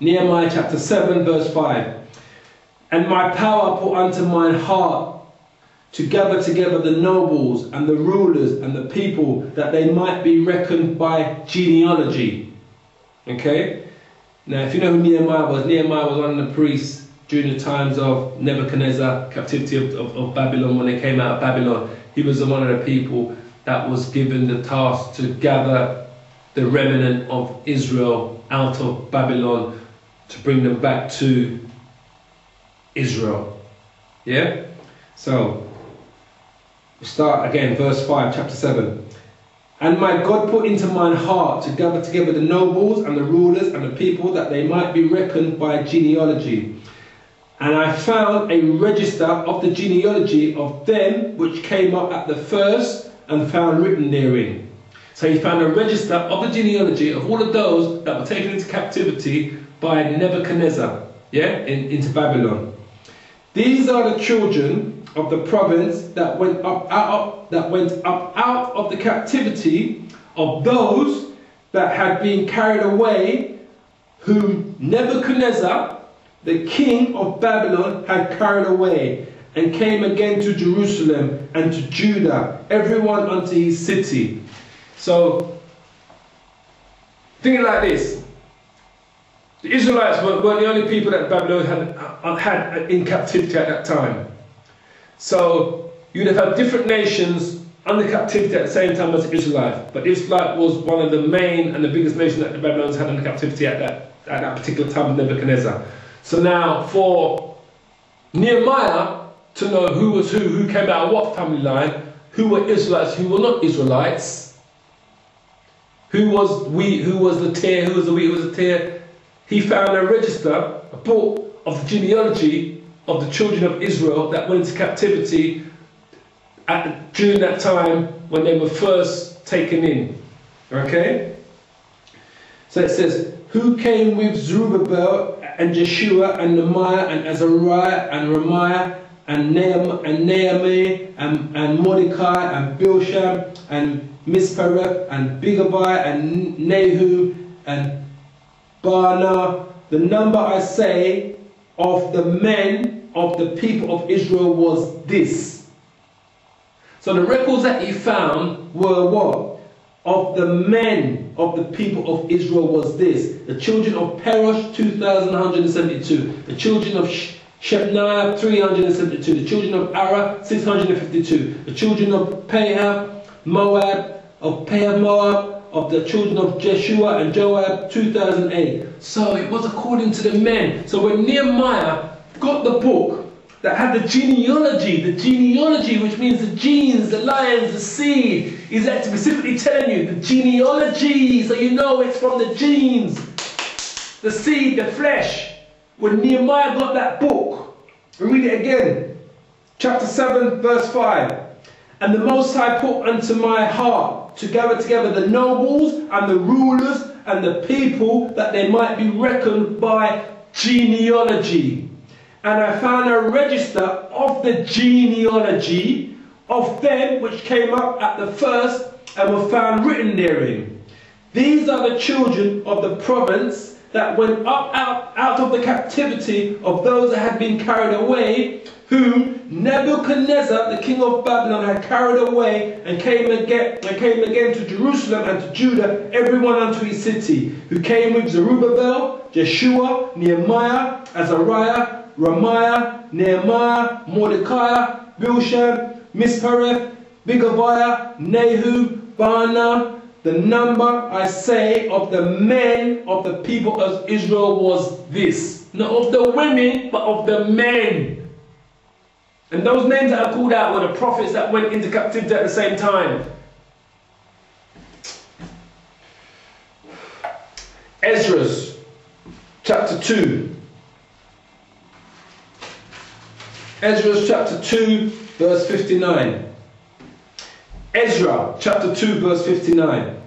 Nehemiah chapter 7 verse 5. And my power put unto mine heart to gather together the nobles and the rulers and the people, that they might be reckoned by genealogy. Okay? Now if you know who Nehemiah was one of the priests during the times of Nebuchadnezzar, captivity of Babylon, when they came out of Babylon. He was one of the people that was given the task to gather the remnant of Israel out of Babylon to bring them back to Israel. Yeah? So, we start again, verse 5, chapter 7. And my God put into mine heart to gather together the nobles and the rulers and the people, that they might be reckoned by genealogy. And I found a register of the genealogy of them which came up at the first, and found written therein. So he found a register of the genealogy of all of those that were taken into captivity by Nebuchadnezzar, into Babylon. These are the children of the province that went up out of the captivity of those that had been carried away, whom Nebuchadnezzar, the king of Babylon, had carried away, and came again to Jerusalem and to Judah, everyone unto his city. So, think like this. The Israelites weren't the only people that Babylon had in captivity at that time. So, you'd have had different nations under captivity at the same time as the Israelites. But Israelite was one of the main and the biggest nations that the Babylonians had under captivity at that particular time of Nebuchadnezzar. So now, for Nehemiah to know who was who came out of what family line, who were Israelites, who were not Israelites, who was wheat, who was the tare, who was the wheat, who was the tare, he found a register, a book of the genealogy of the children of Israel that went into captivity during that time when they were first taken in. Okay? So it says, who came with Zerubbabel and Jeshua and Nehemiah and Azariah and Ramiah and Nehemiah and Mordecai and Bilsham and Mispereth and Bigavai and Nahum and Baanah. The number, I say, of the men of the people of Israel was this. So the records that he found were what? Of the men of the people of Israel was this. The children of Perosh, 2,172. The children of Shebniah, 372. The children of Ara, 652. The children of Pahab, Moab, of the children of Jeshua and Joab, 2008. So it was according to the men. So when Nehemiah got the book that had the genealogy, which means the genes, the lines, the seed, is that specifically telling you the genealogy, so you know it's from the genes, the seed, the flesh. When Nehemiah got that book, we read it again, chapter 7, verse 5. And the Most High put unto my heart to gather together the nobles and the rulers and the people, that they might be reckoned by genealogy. And I found a register of the genealogy of them which came up at the first, and were found written therein. These are the children of the province that went up out of the captivity of those that had been carried away, whom Nebuchadnezzar, the king of Babylon, had carried away, and came again to Jerusalem and to Judah, everyone unto his city, who came with Zerubbabel, Jeshua, Nehemiah, Azariah, Ramiah, Nehemiah, Mordecai, Bilsham, Mispereth, Bigavai, Nahum, Baanah. The number, I say, of the men of the people of Israel was this. Not of the women, but of the men. And those names that are called out were the prophets that went into captivity at the same time. Ezra, chapter 2. Ezra chapter 2, verse 59. Ezra chapter 2, verse 59.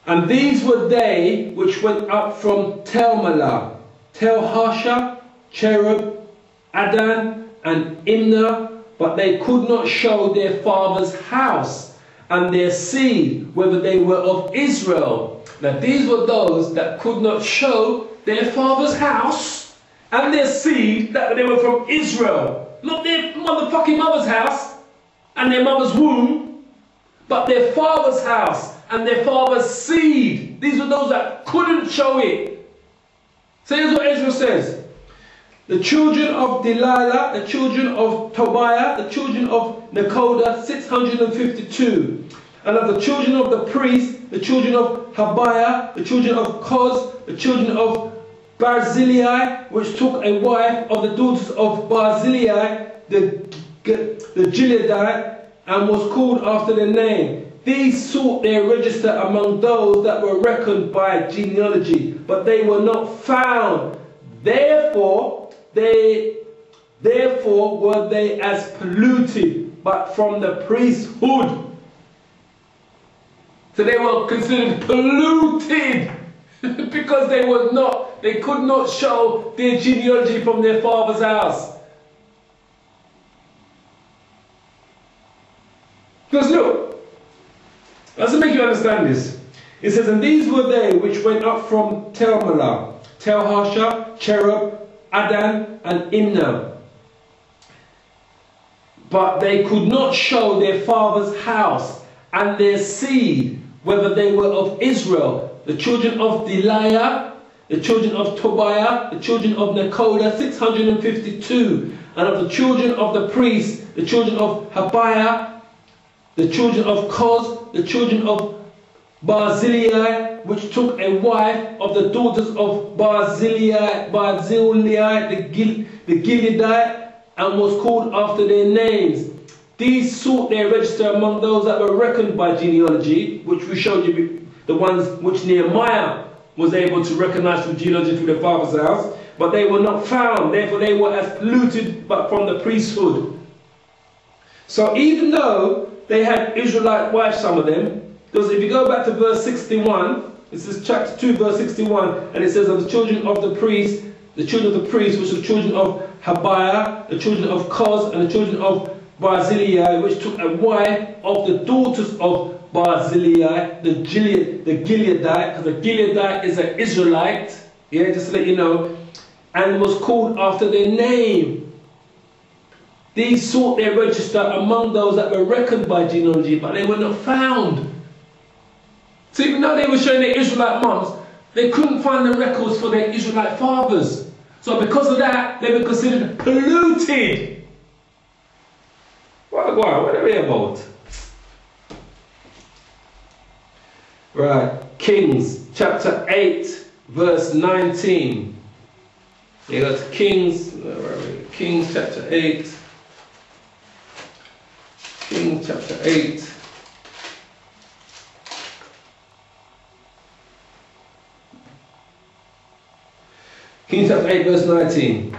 And these were they which went up from Telmelah, Tel-Harsha, Cherub, Adan, and Imnah, but they could not show their father's house and their seed, whether they were of Israel. Now these were those that could not show their father's house and their seed, that they were from Israel. Not their motherfucking mother's house and their mother's womb, but their father's house and their father's seed. These were those that couldn't show it. So here's what Ezra says. The children of Delilah, the children of Tobiah, the children of Nekoda, 652. And of the children of the priest, the children of Habiah, the children of Koz, the children of Barzillai, which took a wife of the daughters of Barzillai, the Gileadite, and was called after their name. These sought their register among those that were reckoned by genealogy, but they were not found. Therefore were they as polluted, but from the priesthood. So they were considered polluted because they could not show their genealogy from their father's house. Because look, let's make you understand this. It says, and these were they which went up from Telmelah, Telharsha, Cherub, Adan, and Imnah. But they could not show their father's house and their seed, whether they were of Israel, the children of Deliah, the children of Tobiah, the children of Nekoda, 652, and of the children of the priests, the children of Habiah, the children of Koz, the children of Barzillai, which took a wife of the daughters of Barzillai, the Gileadite, and was called after their names. These sought their register among those that were reckoned by genealogy, which we showed you, the ones which Nehemiah was able to recognize from genealogy through their father's house, but they were not found. Therefore they were as polluted, but from the priesthood. So even though they had Israelite wives, some of them, because if you go back to verse 61, this is chapter 2, verse 61, and it says, of the children of the priest, the children of the priest, which are the children of Habiah, the children of Koz, and the children of Barzillai, which took a wife of the daughters of Barzillai, the Gileadite, because the Gileadite is an Israelite, yeah, just to let you know, and was called after their name. These sought their register among those that were reckoned by genealogy, but they were not found. So even though they were showing their Israelite moms, they couldn't find the records for their Israelite fathers. So because of that, they were considered polluted. What are we about? Right, Kings chapter 8, verse 19. You go to Kings, where are we? Kings chapter 8. Kings chapter 8. Kings chapter 8, verse 19.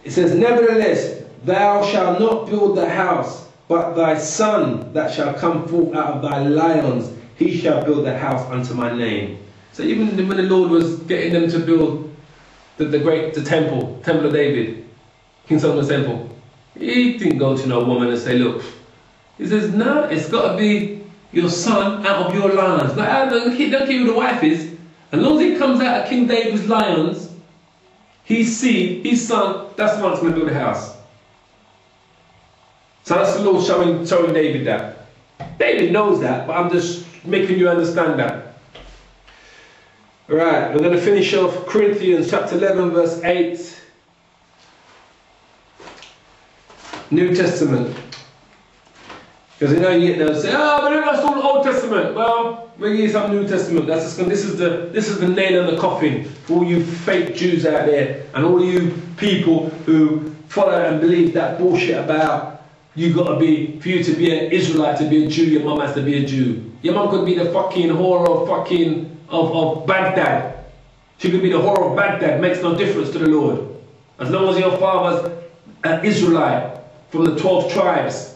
It says, nevertheless, thou shalt not build the house, but thy son that shall come forth out of thy lions, he shall build the house unto my name. So even when the Lord was getting them to build the temple of David, King Solomon's temple, he didn't go to no woman and say, look, he says, no, it's got to be your son out of your lions. Like, I don't care who the wife is. As long as he comes out of King David's lions, his seed, his son, that's the one that's going to build a house. So that's the Lord showing David that. David knows that, but I'm just making you understand that. Right, we're going to finish off Corinthians chapter 11, verse 8. New Testament. Because you know you get there and say, but that's all the Old Testament. Well, we'll give you some New Testament. This is the nail in the coffin for all you fake Jews out there and all you people who follow and believe that bullshit about you got to be, for you to be an Israelite, to be a Jew, your mum has to be a Jew. Your mum could be the fucking whore of Baghdad. She could be the whore of Baghdad. Makes no difference to the Lord. As long as your father's an Israelite from the 12 tribes.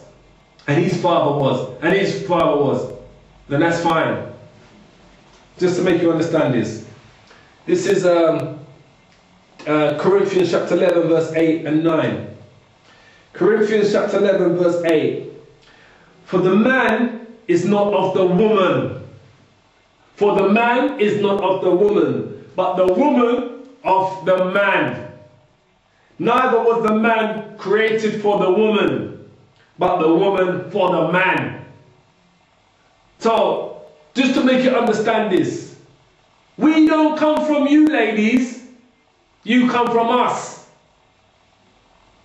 And his father was, then that's fine. Just to make you understand this. This is Corinthians chapter 11, verse 8 and 9. Corinthians chapter 11, verse 8. For the man is not of the woman. For the man is not of the woman, but the woman of the man. Neither was the man created for the woman, but the woman for the man. So, just to make you understand this, we don't come from you, ladies. You come from us.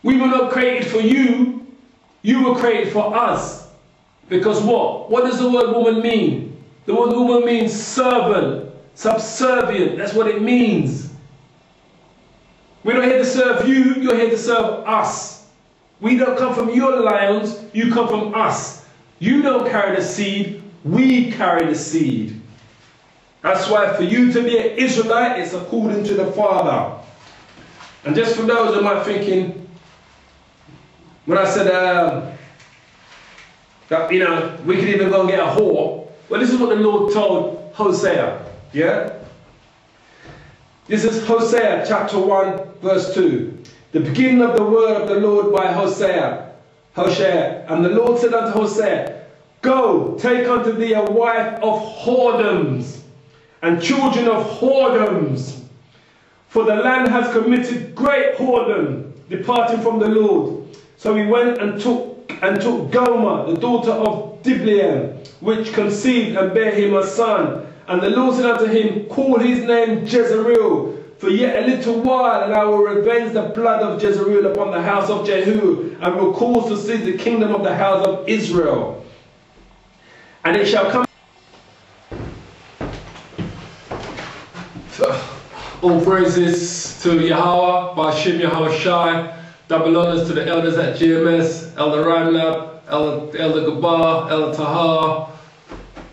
We were not created for you. You were created for us. Because what? What does the word woman mean? The word woman means servant, subservient. That's what it means. We're not here to serve you. You're here to serve us. We don't come from your lions. You come from us. You don't carry the seed. We carry the seed. That's why for you to be an Israelite, it's according to the Father. And just for those who might thinking, when I said that, you know, we could even go and get a whore. Well, this is what the Lord told Hosea. Yeah? This is Hosea chapter 1 verse 2. The beginning of the word of the Lord by Hosea. And the Lord said unto Hosea, Go, take unto thee a wife of whoredoms, and children of whoredoms. For the land has committed great whoredom, departing from the Lord. So he went and took Gomer, the daughter of Diblaim, which conceived and bare him a son. And the Lord said unto him, Call his name Jezreel, for yet a little while, and I will revenge the blood of Jezreel upon the house of Jehu, and will cause to seize the kingdom of the house of Israel. And it shall come. All praises to Yahweh, Bashim Yahweh Shai. Double honors to the elders at GMS, Elder Ramlab, Elder Gabar, Elder Tahar.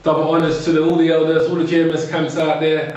Double honors to all the elders, all the GMS camps out there.